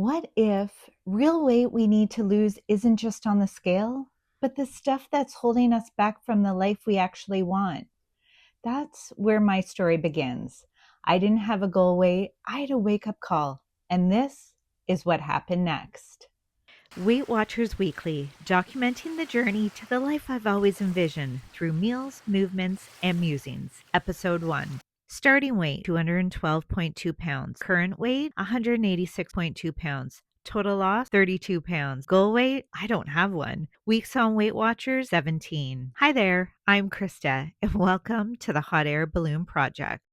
What if real weight we need to lose isn't just on the scale, but the stuff that's holding us back from the life we actually want? That's where my story begins. I didn't have a goal weight, I had a wake up call. And this is what happened next. Weight Watchers Weekly, documenting the journey to the life I've always envisioned through meals, movements, and musings. Episode 1. Starting weight 212.2 pounds. Current weight 186.2 pounds. Total loss 32 pounds. Goal weight I don't have one. Weeks on Weight Watchers 17. Hi there, I'm Krista, and welcome to the Hot Air Balloon Project.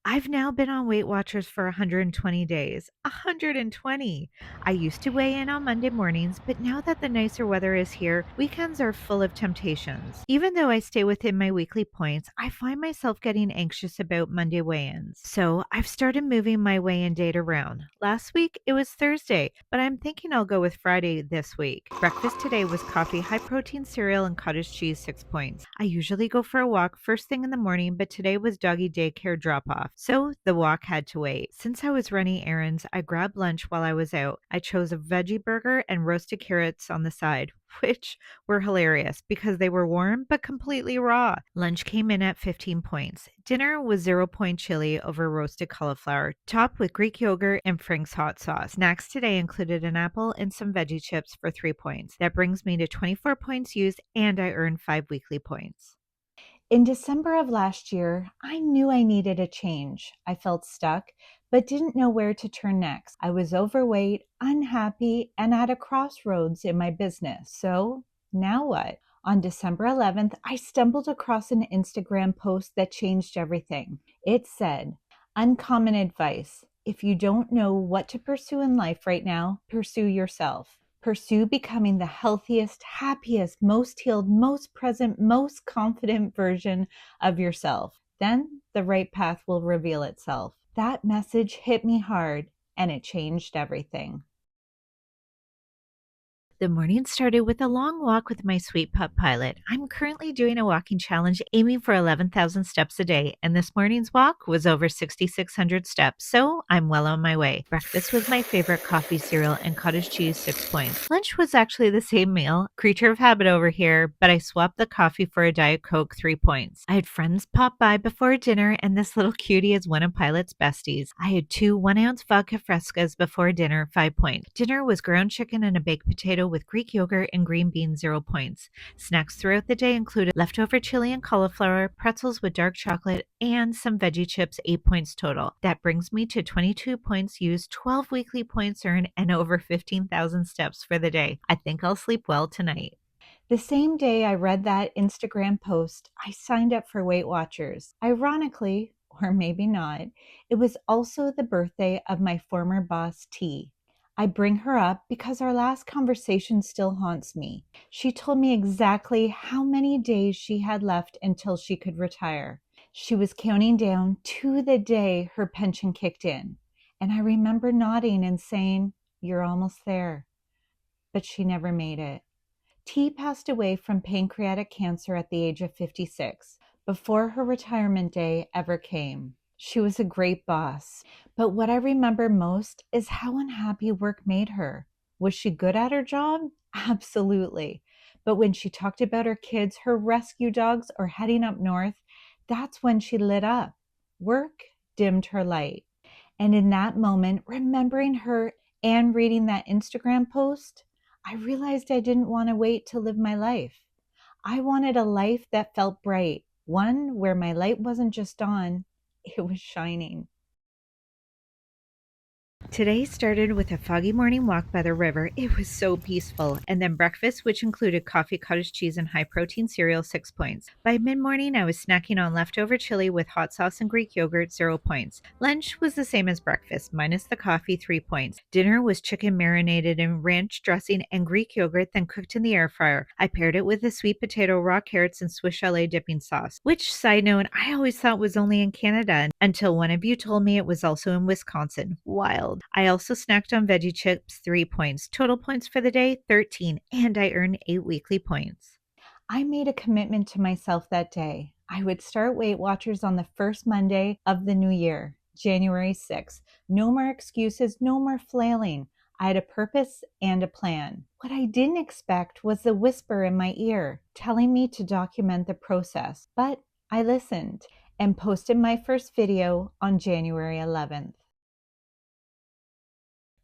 I've now been on Weight Watchers for 120 days. 120! I used to weigh in on Monday mornings, but now that the nicer weather is here, weekends are full of temptations. Even though I stay within my weekly points, I find myself getting anxious about Monday weigh-ins. So I've started moving my weigh-in date around. Last week it was Thursday, but I'm thinking I'll go with Friday this week. Breakfast today was coffee, high-protein cereal, and cottage cheese 6 points. I usually go for a walk first thing in the morning, but today was doggy daycare drop-off. So the walk had to wait. Since I was running errands, I grabbed lunch while I was out. I chose a veggie burger and roasted carrots on the side, which were hilarious because they were warm but completely raw. Lunch came in at 15 points. Dinner was 0 point chili over roasted cauliflower, topped with Greek yogurt and Frank's hot sauce. Snacks today included an apple and some veggie chips for 3 points. That brings me to 24 points used, and I earned 5 weekly points. In December of last year, I knew I needed a change. I felt stuck, but didn't know where to turn next. I was overweight, unhappy, and at a crossroads in my business. So, now what? On December 11th, I stumbled across an Instagram post that changed everything. It said, "Uncommon advice. If you don't know what to pursue in life right now, pursue yourself. Pursue becoming the healthiest, happiest, most healed, most present, most confident version of yourself. Then the right path will reveal itself." That message hit me hard, and it changed everything. The morning started with a long walk with my sweet pup Pilot. I'm currently doing a walking challenge aiming for 11,000 steps a day, and this morning's walk was over 6,600 steps, so I'm well on my way. Breakfast was my favorite coffee, cereal, and cottage cheese 6 points. Lunch was actually the same meal, creature of habit over here, but I swapped the coffee for a Diet Coke 3 points. I had friends pop by before dinner, and this little cutie is one of Pilot's besties. I had 2 1-ounce vodka frescas before dinner, 5 points. Dinner was ground chicken and a baked potato with Greek yogurt and green beans, 0 points. Snacks throughout the day included leftover chili and cauliflower, pretzels with dark chocolate, and some veggie chips, 8 points total. That brings me to 22 points used, 12 weekly points earned, and over 15,000 steps for the day. I think I'll sleep well tonight. The same day I read that Instagram post, I signed up for Weight Watchers. Ironically, or maybe not, it was also the birthday of my former boss, T. I bring her up because our last conversation still haunts me. She told me exactly how many days she had left until she could retire. She was counting down to the day her pension kicked in. And I remember nodding and saying, "You're almost there." But she never made it. T passed away from pancreatic cancer at the age of 56, before her retirement day ever came. She was a great boss, but what I remember most is how unhappy work made her. Was she good at her job? Absolutely. But when she talked about her kids, her rescue dogs, or heading up north, that's when she lit up. Work dimmed her light. And in that moment, remembering her and reading that Instagram post, I realized I didn't want to wait to live my life. I wanted a life that felt bright, one where my light wasn't just on, it was shining. Today started with a foggy morning walk by the river. It was so peaceful. And then breakfast, which included coffee, cottage cheese, and high protein cereal, 6 points. By mid morning, I was snacking on leftover chili with hot sauce and Greek yogurt, 0 points. Lunch was the same as breakfast, minus the coffee, 3 points. Dinner was chicken marinated in ranch dressing and Greek yogurt, then cooked in the air fryer. I paired it with a sweet potato, raw carrots, and Swiss chalet dipping sauce, which, side note, I always thought was only in Canada until one of you told me it was also in Wisconsin. Wild. I also snacked on veggie chips, 3 points. Total points for the day, 13, and I earned 8 weekly points. I made a commitment to myself that day. I would start Weight Watchers on the first Monday of the new year. January 6th. No more excuses, no more flailing. I had a purpose and a plan. What I didn't expect was the whisper in my ear telling me to document the process, but I listened and posted my first video on January 11th.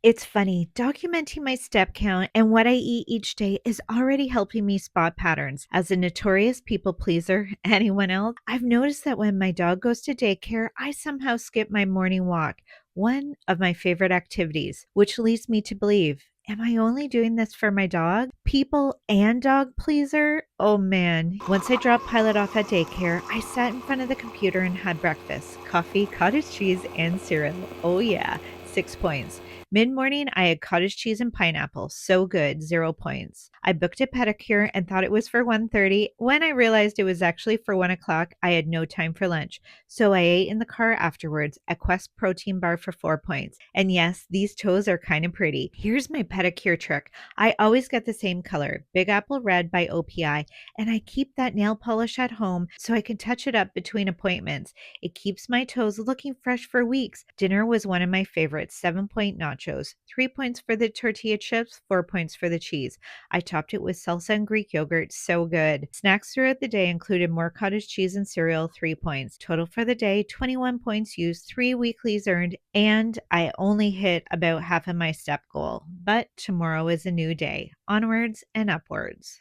It's funny, documenting my step count and what I eat each day is already helping me spot patterns. As a notorious people pleaser, anyone else, I've noticed that when my dog goes to daycare, I somehow skip my morning walk, one of my favorite activities, which leads me to believe, am I only doing this for my dog? People and dog pleaser? Oh man. Once I dropped Pilot off at daycare, I sat in front of the computer and had breakfast coffee, cottage cheese, and cereal. Oh yeah, 6 points. Mid morning, I had cottage cheese and pineapple. So good, 0 points. I booked a pedicure and thought it was for 1:30. When I realized it was actually for 1 o'clock, I had no time for lunch. So I ate in the car afterwards a Quest protein bar for 4 points. And yes, these toes are kind of pretty. Here's my pedicure trick. I always get the same color, Big Apple Red by OPI, and I keep that nail polish at home so I can touch it up between appointments. It keeps my toes looking fresh for weeks. Dinner was one of my favorites, 7 point nachos, 3 points for the tortilla chips, 4 points for the cheese. I topped it with salsa and Greek yogurt, so good. Snacks throughout the day included more cottage cheese and cereal, 3 points. Total for the day, 21 points used, 3 weeklies earned, and I only hit about half of my step goal. But tomorrow is a new day. Onwards and upwards.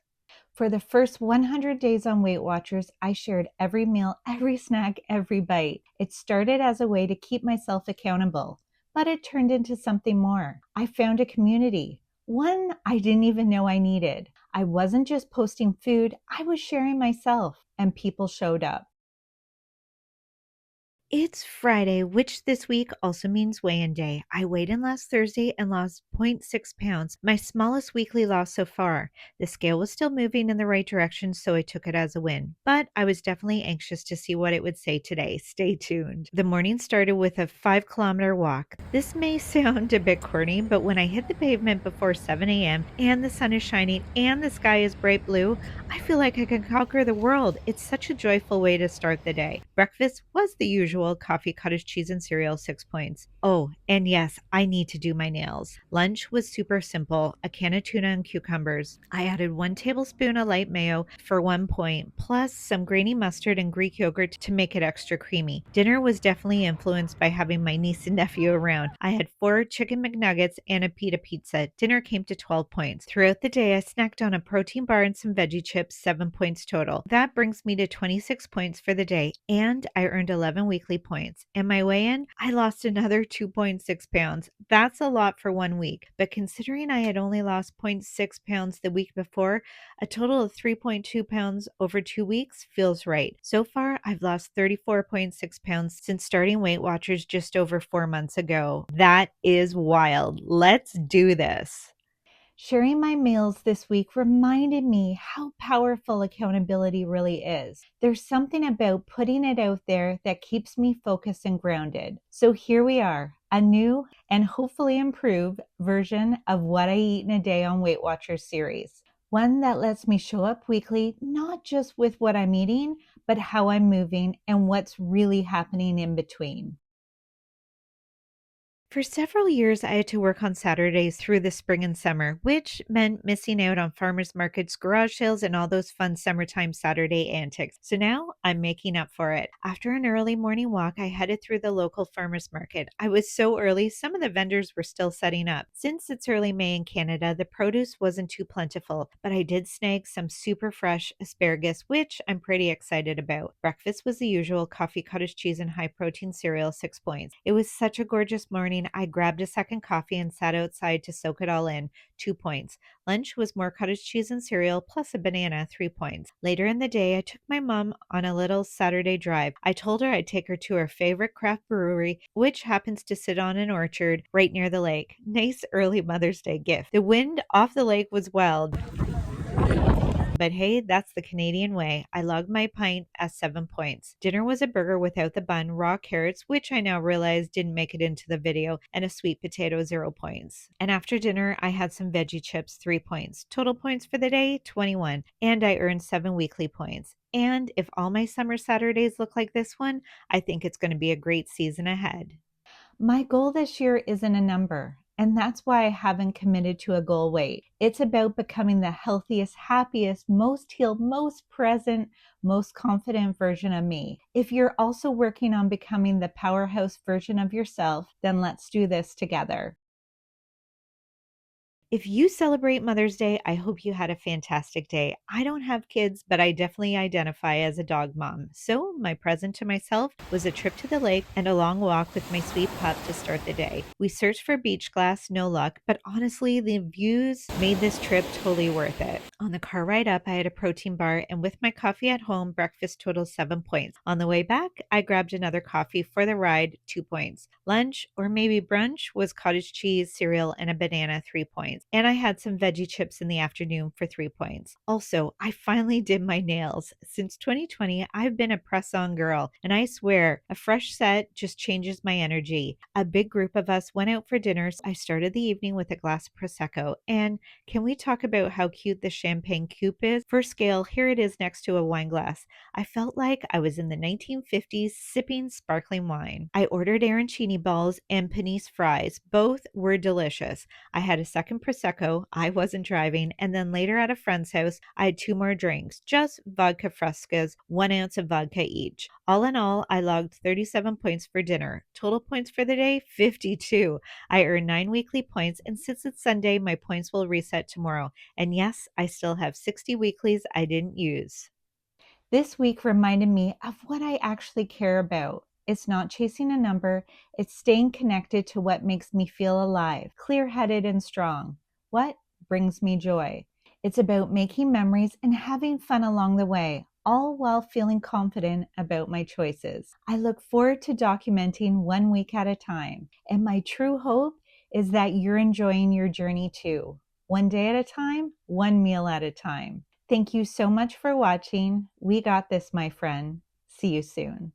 For the first 100 days on Weight Watchers, I shared every meal, every snack, every bite. It started as a way to keep myself accountable, but it turned into something more. I found a community, one I didn't even know I needed. I wasn't just posting food, I was sharing myself, and people showed up. It's Friday, which this week also means weigh-in day. I weighed in last Thursday and lost zero point 0.6 pounds, my smallest weekly loss so far. The scale was still moving in the right direction, so I took it as a win. But I was definitely anxious to see what it would say today. Stay tuned. The morning started with a 5-kilometer walk. This may sound a bit corny, but when I hit the pavement before 7 a.m. and the sun is shining and the sky is bright blue, I feel like I can conquer the world. It's such a joyful way to start the day. Breakfast was the usual coffee, cottage cheese, and cereal, 6 points. Oh, and yes, I need to do my nails. Lunch was super simple, a can of tuna and cucumbers. I added 1 tablespoon of light mayo for 1 point, plus some grainy mustard and Greek yogurt to make it extra creamy. Dinner was definitely influenced by having my niece and nephew around. I had 4 chicken McNuggets and a pita pizza. Dinner came to 12 points. Throughout the day, I snacked on a protein bar and some veggie chips, 7 points total. That brings me to 26 points for the day, and I earned 11 weekly points. And my weigh in, I lost another 2.6 pounds. That's a lot for 1 week, but considering I had only lost zero point 0.6 pounds the week before, a total of 3.2 pounds over 2 weeks feels right. So far, I've lost 34.6 pounds since starting Weight Watchers just over 4 months ago. That is wild. Let's do this. Sharing my meals this week reminded me how powerful accountability really is. There's something about putting it out there that keeps me focused and grounded. So here we are, a new and hopefully improved version of What I Eat in a Day on Weight Watchers series. One that lets me show up weekly, not just with what I'm eating, but how I'm moving and what's really happening in between. For several years, I had to work on Saturdays through the spring and summer, which meant missing out on farmers markets, garage sales, and all those fun summertime Saturday antics. So now I'm making up for it. After an early morning walk, I headed through the local farmers market. I was so early, some of the vendors were still setting up. Since it's early May in Canada, the produce wasn't too plentiful, but I did snag some super fresh asparagus, which I'm pretty excited about. Breakfast was the usual coffee, cottage cheese, and high protein cereal, 6 points. It was such a gorgeous morning. I grabbed a second coffee and sat outside to soak it all in, 2 points. Lunch was more cottage cheese and cereal plus a banana, 3 points. Later in the day, I took my mom on a little Saturday drive. I told her I'd take her to her favorite craft brewery, which happens to sit on an orchard right near the lake. Nice early Mother's Day gift. The wind off the lake was wild. But hey, that's the Canadian way. I logged my pint as 7 points. Dinner was a burger without the bun, raw carrots, which I now realize didn't make it into the video, and a sweet potato, 0 points. And after dinner, I had some veggie chips, 3 points. Total points for the day, 21. And I earned 7 weekly points. And if all my summer Saturdays look like this one, I think it's going to be a great season ahead. My goal this year isn't a number, and that's why I haven't committed to a goal weight. It's about becoming the healthiest, happiest, most healed, most present, most confident version of me. If you're also working on becoming the powerhouse version of yourself, then let's do this together. If you celebrate Mother's Day, I hope you had a fantastic day. I don't have kids, but I definitely identify as a dog mom. So, my present to myself was a trip to the lake and a long walk with my sweet pup to start the day. We searched for beach glass, no luck, but honestly, the views made this trip totally worth it. On the car ride up, I had a protein bar, and with my coffee at home, breakfast totaled 7 points. On the way back, I grabbed another coffee for the ride, 2 points. Lunch, or maybe brunch, was cottage cheese, cereal, and a banana, 3 points. And I had some veggie chips in the afternoon for 3 points. Also, I finally did my nails. Since 2020, I've been a press on girl, and I swear a fresh set just changes my energy. A big group of us went out for dinner. So I started the evening with a glass of Prosecco. And can we talk about how cute the champagne coupe is? For scale, here it is next to a wine glass. I felt like I was in the 1950s sipping sparkling wine. I ordered arancini balls and panisse fries. Both were delicious. I had a second Prosecco, I wasn't driving, and then later at a friend's house, I had two more drinks, just vodka frescas, 1 ounce of vodka each. All in all, I logged 37 points for dinner. Total points for the day, 52. I earned 9 weekly points, and since it's Sunday, my points will reset tomorrow. And yes, I still have 60 weeklies I didn't use. This week reminded me of what I actually care about. It's not chasing a number, it's staying connected to what makes me feel alive, clear headed, and strong. What brings me joy? It's about making memories and having fun along the way, all while feeling confident about my choices. I look forward to documenting 1 week at a time, and my true hope is that you're enjoying your journey too. One day at a time, one meal at a time. Thank you so much for watching. We got this, my friend. See you soon.